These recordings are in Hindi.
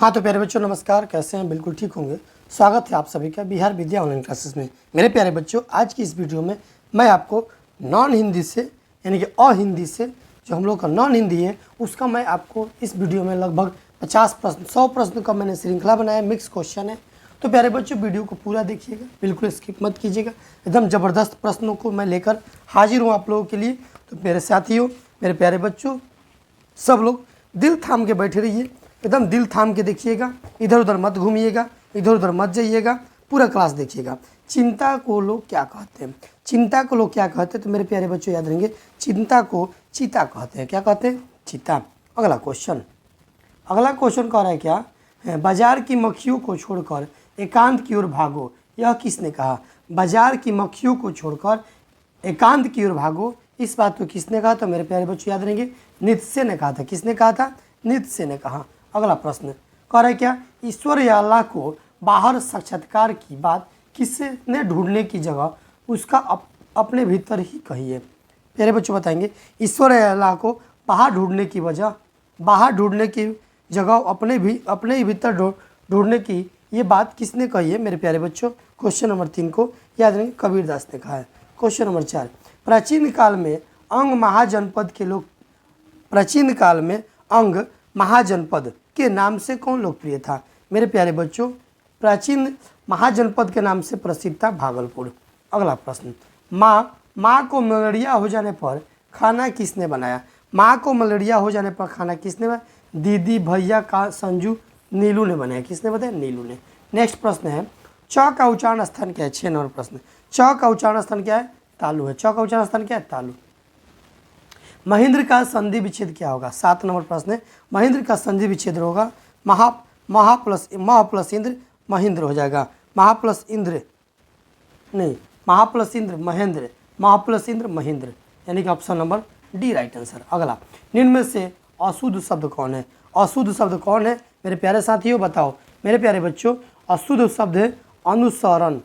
हाँ तो प्यारे बच्चों नमस्कार, कैसे हैं? बिल्कुल ठीक होंगे। स्वागत है आप सभी का बिहार विद्या ऑनलाइन क्लासेस में। मेरे प्यारे बच्चों, आज की इस वीडियो में मैं आपको नॉन हिंदी से यानी कि अहिंदी से जो हम लोग का नॉन हिंदी है उसका मैं आपको इस वीडियो में लगभग 50 प्रश्न 100 प्रश्न का मैंने श्रृंखला बनाया, मिक्स क्वेश्चन है। तो प्यारे बच्चों वीडियो को पूरा देखिएगा, बिल्कुल स्किप मत कीजिएगा। एकदम ज़बरदस्त प्रश्नों को मैं लेकर हाजिर हूँ आप लोगों के लिए। तो मेरे साथियों, मेरे प्यारे बच्चों, सब लोग दिल थाम के बैठे रहिए, एकदम दिल थाम के देखिएगा, इधर उधर मत घूमिएगा, इधर उधर मत जाइएगा, पूरा क्लास देखिएगा। चिंता को लोग क्या कहते हैं? चिंता को लोग क्या कहते हैं? तो मेरे प्यारे बच्चों याद रहेंगे, चिंता को चीता कहते हैं। क्या कहते हैं? चीता। अगला क्वेश्चन कह रहा है क्या है? बाजार की मक्खियों को छोड़कर एकांत की ओर भागो, यह किसने कहा? बाजार की मक्खियों को छोड़कर एकांत की ओर भागो, इस बात को किसने कहा? तो मेरे प्यारे बच्चों याद रहेंगे, नीत्शे ने कहा था। किसने कहा था? नीत्शे ने कहा। अगला प्रश्न कह रहा है क्या? ईश्वर या अल्लाह को बाहर साक्षात्कार की बात किसने ढूंढने की जगह उसका अपने भीतर ही कही है। प्यारे बच्चों बताएंगे, ईश्वर या अल्लाह को बाहर ढूंढने की जगह अपने ही भीतर ढूंढने की ये बात किसने कही है? मेरे प्यारे बच्चों, क्वेश्चन नंबर 3 को याद रखेंगे, कबीरदास ने कहा है। क्वेश्चन नंबर 4, प्राचीन काल में अंग महाजनपद के नाम से कौन लोकप्रिय था? मेरे प्यारे बच्चों, प्राचीन महाजनपद के नाम से प्रसिद्ध था भागलपुर। अगला प्रश्न, माँ को मलेरिया हो जाने पर खाना किसने बनाया? माँ को मलेरिया हो जाने पर खाना किसने बनाया? दीदी, भैया का संजू, नीलू ने बनाया। किसने बताया? नीलू ने। नेक्स्ट प्रश्न है, च का उच्चारण स्थान क्या है? 6 नंबर प्रश्न, च का उच्चारण स्थान क्या है? तालु है। च का उच्चारण स्थान क्या है? तालु। महेंद्र का संधि विच्छेद क्या होगा? 7 नंबर प्रश्न है, महेंद्र का संधि विच्छेद होगा महा प्लस इंद्र महेंद्र हो जाएगा। महा प्लस इंद्र महेंद्र, यानी कि option number D right answer. अगला, निम्न में से अशुद्ध शब्द कौन है? अशुद्ध शब्द कौन है मेरे प्यारे साथियों? बताओ मेरे प्यारे बच्चों, अशुद्ध शब्द है अनुसरण।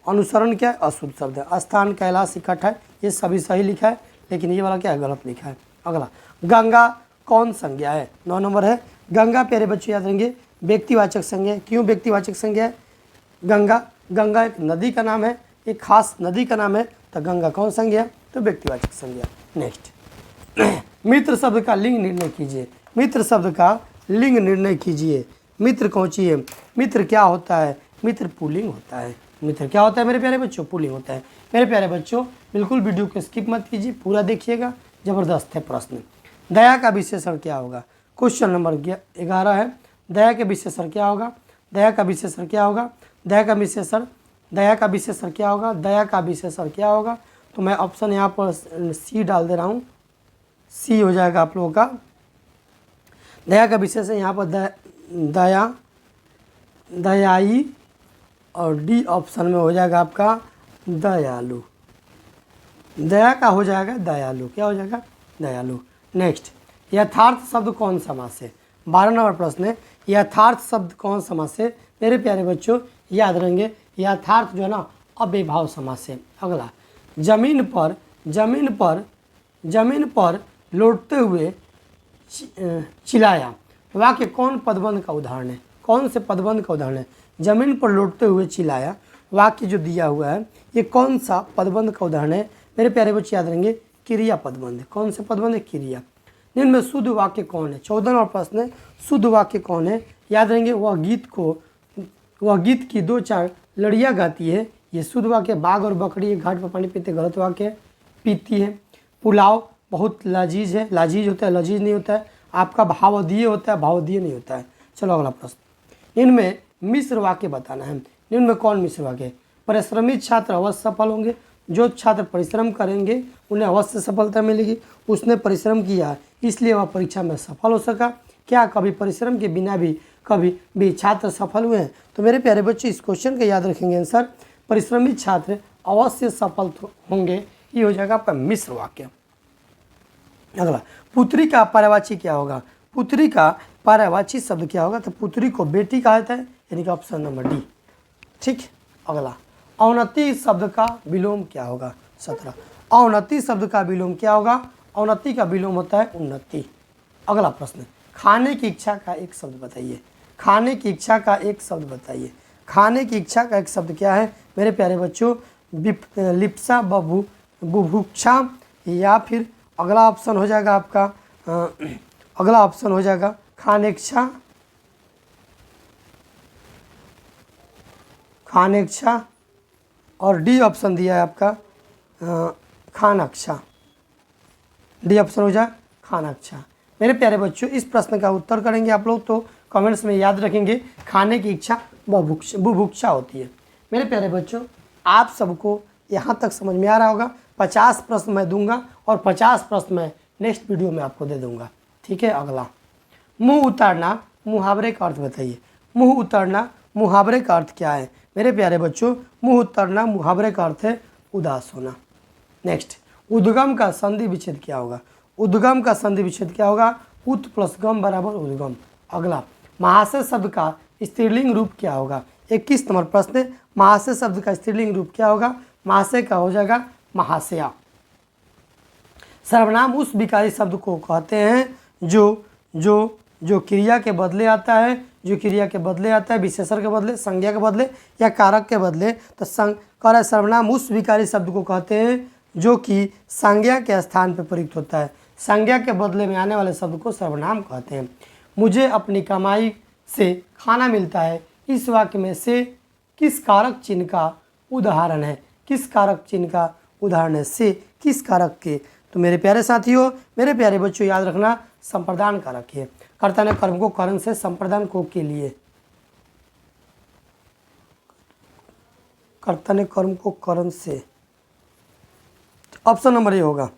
अनुसरण क्या है? अशुद्ध शब्द है। स्थान, कैलाश, इकट्ठा है, ये सभी सही लिखा है, लेकिन ये वाला क्या है? गलत लिखा है। अगला, गंगा कौन संज्ञा है? 9 नंबर है, गंगा प्यारे बच्चों याद रहेंगे व्यक्तिवाचक संज्ञा है। क्यों व्यक्तिवाचक संज्ञा है? गंगा एक नदी का नाम है, एक खास नदी का नाम है, तो गंगा कौन संज्ञा है? तो व्यक्तिवाचक संज्ञा। नेक्स्ट, मित्र शब्द का लिंग निर्णय कीजिए। मित्र शब्द का लिंग निर्णय कीजिए। मित्र कौन सी है? मित्र क्या होता है? मित्र पुल्लिंग होता है। मित्र क्या होता है मेरे प्यारे बच्चों? पुल्लिंग होता है। मेरे प्यारे बच्चों बिल्कुल वीडियो को स्किप मत कीजिए, पूरा देखिएगा, जबरदस्त है प्रश्न। दया का विशेषण क्या होगा? क्वेश्चन नंबर 11 है, दया के विशेषण क्या होगा? दया का विशेषण क्या होगा? दया का विशेषण क्या होगा? तो मैं ऑप्शन यहाँ पर सी डाल दे रहा हूँ, सी हो जाएगा आप लोगों का। दया का विशेषण यहाँ पर दयाई, और डी ऑप्शन में हो जाएगा आपका दयालु। दया का हो जाएगा दयालु। क्या हो जाएगा? दयालु। नेक्स्ट, यथार्थ शब्द कौन समास है? 12 नंबर प्रश्न है, यथार्थ शब्द कौन समास है? मेरे प्यारे बच्चों याद रहेंगे, यथार्थ जो है ना अव्ययभाव समास है। अगला, जमीन पर लौटते हुए चिल्लाया, वाक्य कौन पदबंध का उदाहरण है? कौन से पदबंध का उदाहरण है? जमीन पर लौटते हुए चिल्लाया, वाक्य जो दिया हुआ है ये कौन सा पदबंध का उदाहरण है? मेरे प्यारे बच्चे याद रहेंगे क्रिया पदबंध। कौन से पदबंध है? क्रिया। निम्न में शुद्ध वाक्य कौन है? 14 नंबर प्रश्न है, शुद्ध वाक्य कौन है? याद रहेंगे, वह गीत की 2-4 लड़ियाँ गाती है, ये शुद्ध वाक्य। बाघ और बकरी एक घाट पर पानी पीते, गलत वाक्य है, पीती है। पुलाव बहुत लजीज है, लजीज होता है, लजीज नहीं होता है। आपका भावदीय होता है, भावदीय नहीं होता है। चलो अगला प्रश्न, इनमें मिश्र वाक्य बताना है। निम्न में कौन मिश्र वाक्य है? परिश्रमी छात्र अवश्य सफल होंगे। जो छात्र परिश्रम करेंगे उन्हें अवश्य सफलता मिलेगी। उसने परिश्रम किया इसलिए वह परीक्षा में सफल हो सका। क्या कभी परिश्रम के बिना भी कभी भी छात्र सफल हुए हैं? तो मेरे प्यारे बच्चों इस क्वेश्चन का याद रखेंगे आंसर, परिश्रमी छात्र अवश्य सफल होंगे, ये हो जाएगा आपका मिश्र वाक्य। अगला, पुत्री का पर्यायवाची क्या होगा? पुत्री का पर्यायवाची शब्द क्या होगा? तो पुत्री को बेटी कहा जाता है, यानी कि ऑप्शन नंबर डी। ठीक। अगला, अवनति शब्द का विलोम क्या होगा? 17, अवनति शब्द का विलोम क्या होगा? अवनति का विलोम होता है उन्नति। अगला प्रश्न, खाने की इच्छा का एक शब्द बताइए। खाने की इच्छा का एक शब्द बताइए। खाने की इच्छा का एक शब्द क्या है मेरे प्यारे बच्चों? लिप्सा, बुभुक्षा, या फिर अगला ऑप्शन हो जाएगा आपका अगला ऑप्शन हो जाएगा खानेच्छा, खानेच्छा, और डी ऑप्शन दिया है आपका खानाक्षा। डी ऑप्शन हो जाए खानाक्षा। मेरे प्यारे बच्चों, इस प्रश्न का उत्तर करेंगे आप लोग तो कमेंट्स में याद रखेंगे खाने की इच्छा बुभुक्षा होती है। मेरे प्यारे बच्चों, आप सबको यहाँ तक समझ में आ रहा होगा। 50 प्रश्न मैं दूंगा और 50 प्रश्न मैं नेक्स्ट वीडियो में आपको दे दूंगा। ठीक है। अगला, मुंह उतारना मुहावरे का अर्थ बताइए। मुंह उतारना मुहावरे का अर्थ क्या है मेरे प्यारे बच्चों? मुंह उतारना मुहावरे का अर्थ है उदास होना। नेक्स्ट, उद्गम का संधि विच्छेद क्या होगा? उद्गम का संधि विच्छेद क्या होगा? उत प्लस गम बराबर उद्गम। अगला, महाशय शब्द का स्त्रीलिंग रूप क्या होगा? 21 नंबर प्रश्न है। महाशय शब्द का स्त्रीलिंग रूप क्या होगा? महाशय का हो जाएगा महाशया। सर्वनाम उस विकारी शब्द को कहते हैं जो क्रिया के बदले आता है, जो क्रिया के बदले आता है, विशेषण के बदले, संज्ञा के बदले या कारक के बदले। तो सर्वनाम उस विकारी शब्द को कहते हैं जो कि संज्ञा के स्थान पर प्रयुक्त होता है। संज्ञा के बदले में आने वाले शब्द को सर्वनाम कहते हैं। मुझे अपनी कमाई से खाना मिलता है, इस वाक्य में से किस कारक चिन्ह का उदाहरण है? किस कारक चिन्ह का उदाहरण है? से किस कारक के? तो मेरे प्यारे साथियों, मेरे प्यारे बच्चों, याद रखना संप्रदान कारक है। कर्ता ने कर्म को कारण से, संप्रदान को के लिए। कर्ता ने कर्म को कारण से, ऑप्शन नंबर ए होगा।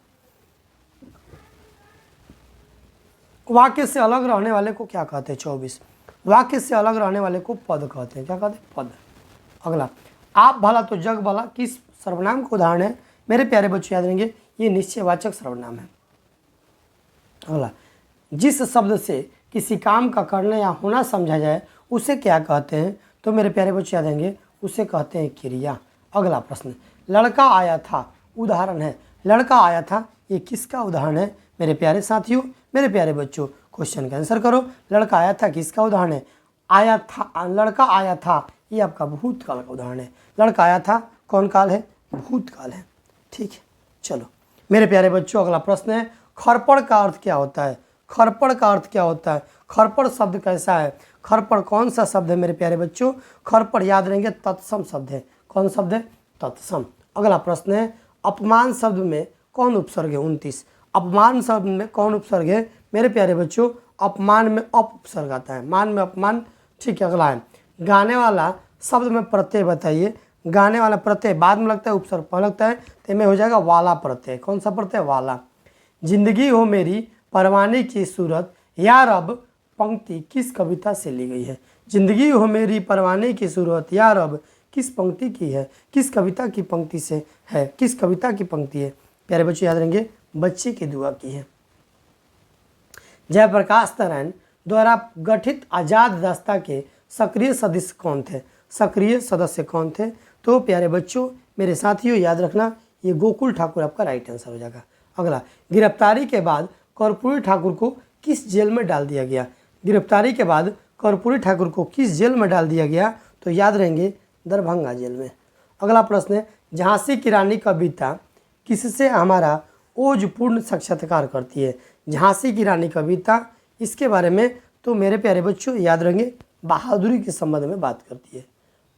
वाक्य से अलग रहने वाले को क्या कहते हैं? 24। वाक्य से अलग रहने वाले को पद कहते हैं। क्या कहते हैं? पद। अगला, आप भला तो जग भला किस सर्वनाम का उदाहरण है? मेरे प्यारे बच्चों, याद रहेंगे ये निश्चयवाचक सर्वनाम है। अगला, जिस शब्द से किसी काम का करना या होना समझा जाए उसे क्या कहते हैं? तो मेरे प्यारे बच्चों, याद रहेंगे उसे कहते हैं क्रिया। अगला प्रश्न, लड़का आया था उदाहरण है। लड़का आया था ये किसका उदाहरण है? मेरे प्यारे साथियों, मेरे प्यारे बच्चों, क्वेश्चन का आंसर करो। लड़का आया था किसका उदाहरण है? आया था, लड़का आया था ये आपका भूतकाल का उदाहरण है। लड़का आया था कौन काल है? भूतकाल है। ठीक है, चलो मेरे प्यारे बच्चों, अगला प्रश्न है खरपड़ का अर्थ क्या होता है? खरपड़ का अर्थ क्या होता है? खरपड़ शब्द कैसा है? खरपड़ कौन सा शब्द है मेरे प्यारे बच्चों? खरपड़ याद रहेंगे तत्सम शब्द है। कौन शब्द है? तत्सम। अगला प्रश्न है अपमान शब्द में कौन उपसर्ग है? 29। अपमान शब्द में कौन उपसर्ग है मेरे प्यारे बच्चों? अपमान में अप उपसर्ग आता है, मान में अपमान। ठीक है। अगला है गाने वाला शब्द में प्रत्यय बताइए। गाने वाला प्रत्यय बाद में लगता है, उपसर्ग पहले लगता है, तो में हो जाएगा वाला प्रत्यय। कौन सा प्रत्यय? वाला। जिंदगी हो मेरी परवाने की सूरत या रब पंक्ति किस कविता से ली गई है? जिंदगी हो मेरी परवाने की सूरत या रब किस पंक्ति की है? किस कविता की पंक्ति से है? किस कविता की पंक्ति है? प्यारे बच्चों, याद रहेंगे बच्चे की दुआ की है। जयप्रकाश नारायण द्वारा गठित आजाद दस्ता के सक्रिय सदस्य कौन थे? सक्रिय सदस्य कौन थे? तो प्यारे बच्चों, मेरे साथियों, याद रखना ये गोकुल ठाकुर आपका राइट आंसर हो जाएगा। अगला, गिरफ्तारी के बाद कर्पूरी ठाकुर को किस जेल में डाल दिया गया? गिरफ्तारी के बाद कर्पूरी ठाकुर को किस जेल में डाल दिया गया? तो याद रहेंगे दरभंगा जेल में। अगला प्रश्न है झांसी की रानी कविता किससे हमारा ओजपूर्ण साक्षात्कार करती है? झांसी की रानी कविता, इसके बारे में तो मेरे प्यारे बच्चों याद रहेंगे बहादुरी के संबंध में बात करती है।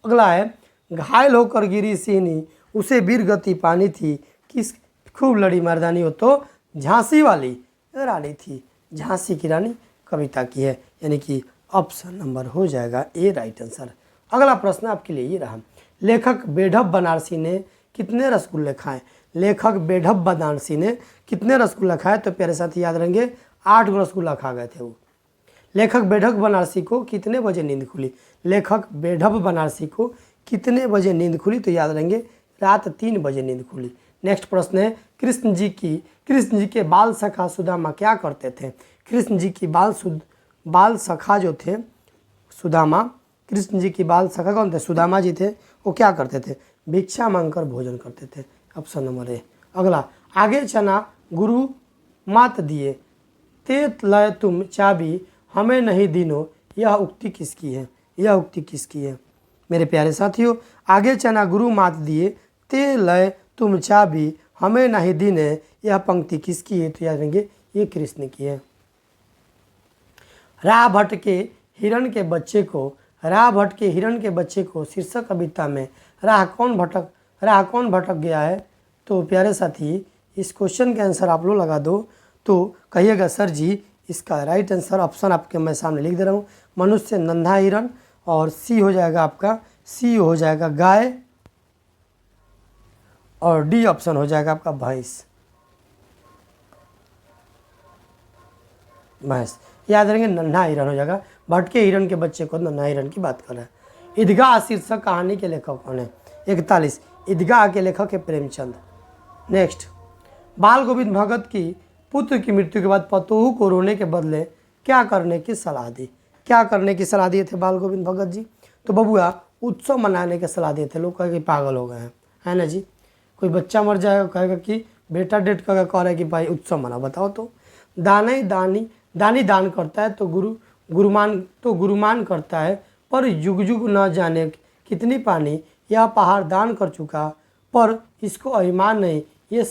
अगला है घायल होकर गिरी सीनी उसे वीर गति पानी थी किस खूब लड़ी मर्दानी हो? तो झांसी वाली रानी थी। झांसी की रानी कविता की है, यानी कि ऑप्शन नंबर हो जाएगा ए राइट आंसर। अगला प्रश्न आपके लिए ये रहा, लेखक बेढब बनारसी ने कितने रसगुल्ले खाए? लेखक बेढब बनारसी ने कितने रसगुल्ला खाए? तो प्यारे साथी याद रहेंगे 8 रसगुल्ला खा गए थे वो। लेखक बेढब बनारसी को कितने बजे नींद खुली? लेखक बेढब बनारसी को कितने बजे नींद खुली? तो याद रहेंगे रात 3 बजे नींद खुली। नेक्स्ट प्रश्न है कृष्ण जी के बाल सखा सुदामा क्या करते थे? कृष्ण जी की बाल सखा जो थे सुदामा, कृष्ण जी की बाल सखा कौन थे? सुदामा जी थे। वो क्या करते थे? भिक्षा मांगकर भोजन करते थे। Option number A. अगला, आगे चना गुरु मात दिए ते लय तुम चाबी हमें नहीं दिनो यह उक्ति किसकी है, यह उक्ति किसकी है। मेरे प्यारे साथियों, आगे चना गुरु मात दिए ते लय तुम चाबी हमें नहीं दीने, यह पंक्ति किसकी है, तो याद रखेंगे ये कृष्ण की है। राह भट्ट के हिरण के बच्चे को, राह भट्ट के हिरण के बच्चे को शीर्षक कविता में राह कौन भटक गया है। तो प्यारे साथी, इस क्वेश्चन के आंसर आप लोग लगा दो तो कहिएगा सर जी इसका राइट आंसर ऑप्शन आपके मैं सामने लिख दे रहा हूँ, मनुष्य नन्हा हिरण, और सी हो जाएगा आपका, सी हो जाएगा गाय, और डी ऑप्शन हो जाएगा आपका भैंस। याद रखेंगे नन्हा हिरण हो जाएगा, भटके हिरण के बच्चे को नन्हा हिरण की बात कर रहा है। ईदगाह शीर्षक कहानी के लेखक कौन है, 41 ईदगाह के लेखक है प्रेमचंद। नेक्स्ट, बाल गोविंद भगत की पुत्र की मृत्यु के बाद पतोहू को रोने के बदले क्या करने की सलाह दी, क्या करने की सलाह दिए थे बाल गोविंद भगत जी। तो बबुआ उत्सव मनाने की सलाह दिए थे। लोग कहेगा कि पागल हो गए हैं, है ना जी। कोई बच्चा मर जाएगा कहेगा कि बेटा डेट कहेगा कह रहा है कि भाई उत्सव मनाओ। बताओ तो दानी दान करता है तो गुरुमान करता है, पर युग युग न जाने कितनी पानी, यह पहाड़ दान कर चुका पर इसको अभिमान नहीं। ये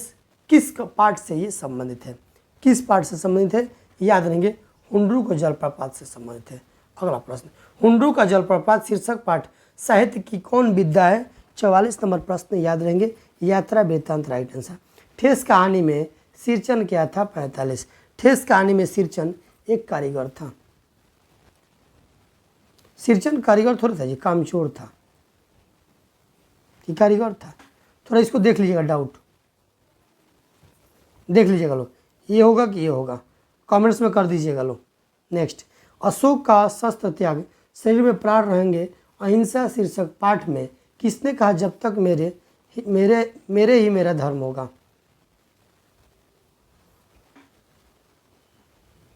किस पाठ से ये संबंधित है, किस पाठ से संबंधित है, याद रखेंगे हुंड्रू का जलप्रपात से संबंधित है। अगला प्रश्न, हुंड्रू का जलप्रपात शीर्षक पाठ साहित्य की कौन विद्या है। 44 नंबर प्रश्न, याद रहेंगे यात्रा वृत्तांत राइट आंसर। ठेस कहानी में सिरचन क्या था, 45। ठेस कहानी में सिरचन एक कारीगर था। सिरचन कारीगर थोड़ा था जी, कामचोर था कि कारीगर था, थोड़ा इसको देख लीजिएगा, डाउट देख लीजिएगा लोग, ये होगा कि ये होगा, कमेंट्स में कर दीजिएगा लोग। नेक्स्ट, अशोक का शस्त्र त्याग शरीर में प्राण रहेंगे अहिंसा शीर्षक पाठ में किसने कहा जब तक मेरे ही मेरा धर्म होगा।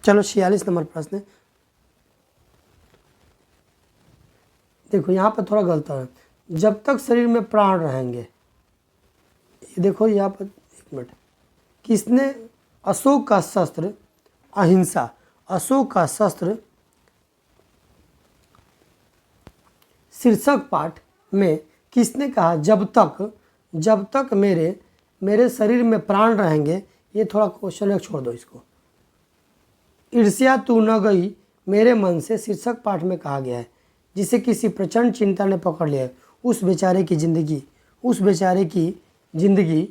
चलो 46 नंबर प्रश्न, देखो यहाँ पर थोड़ा गलत है, जब तक शरीर में प्राण रहेंगे, ये देखो यहाँ पर, एक मिनट, किसने अशोक का शस्त्र अहिंसा, अशोक का शस्त्र शीर्षक पाठ में किसने कहा जब तक मेरे शरीर में प्राण रहेंगे। ये थोड़ा क्वेश्चन छोड़ दो इसको। ईर्ष्या तू न गई मेरे मन से शीर्षक पाठ में कहा गया है, जिसे किसी प्रचंड चिंता ने पकड़ लिया है, उस बेचारे की जिंदगी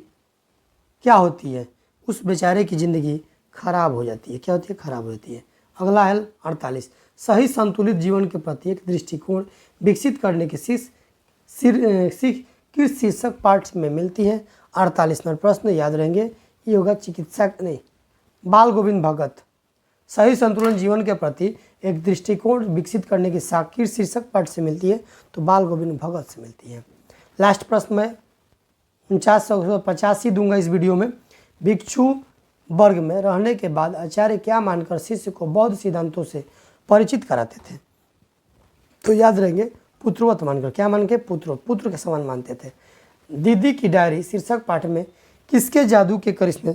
क्या होती है, उस बेचारे की ज़िंदगी खराब हो जाती है। क्या होती है, खराब हो जाती है। अगला है 48, सही संतुलित जीवन के प्रति एक दृष्टिकोण विकसित करने की सीख किस शीर्षक पाठ में मिलती है। 48 नंबर प्रश्न, याद रहेंगे ये होगा चिकित्सा नहीं, बाल गोविंद भगत। सही संतुलन जीवन के प्रति एक दृष्टिकोण विकसित करने की साख किस शीर्षक पाठ से मिलती है, तो बाल गोविंद भगत से मिलती है। लास्ट प्रश्न मैं 49 दूंगा इस वीडियो में। भिक्षु वर्ग में रहने के बाद आचार्य क्या मानकर शिष्य को बौद्ध सिद्धांतों से परिचित कराते थे, तो याद रहेंगे पुत्रवत मानकर। क्या मान के, पुत्र के समान मानते थे। दीदी की डायरी शीर्षक पाठ में किसके जादू के करिश्मे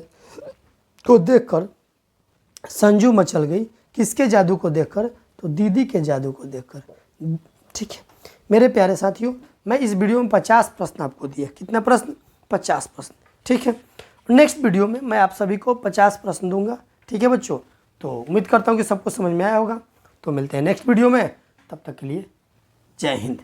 को देखकर संजू मचल गई, किसके जादू को देखकर, तो दीदी के जादू को देखकर। ठीक है मेरे प्यारे साथियों, मैं इस वीडियो में 50 प्रश्न आपको दिए। कितना प्रश्न, 50 प्रश्न। ठीक है, नेक्स्ट वीडियो में मैं आप सभी को 50 प्रश्न दूंगा। ठीक है बच्चों, तो उम्मीद करता हूँ कि सबको समझ में आया होगा। तो मिलते हैं नेक्स्ट वीडियो में, तब तक के लिए जय हिंद।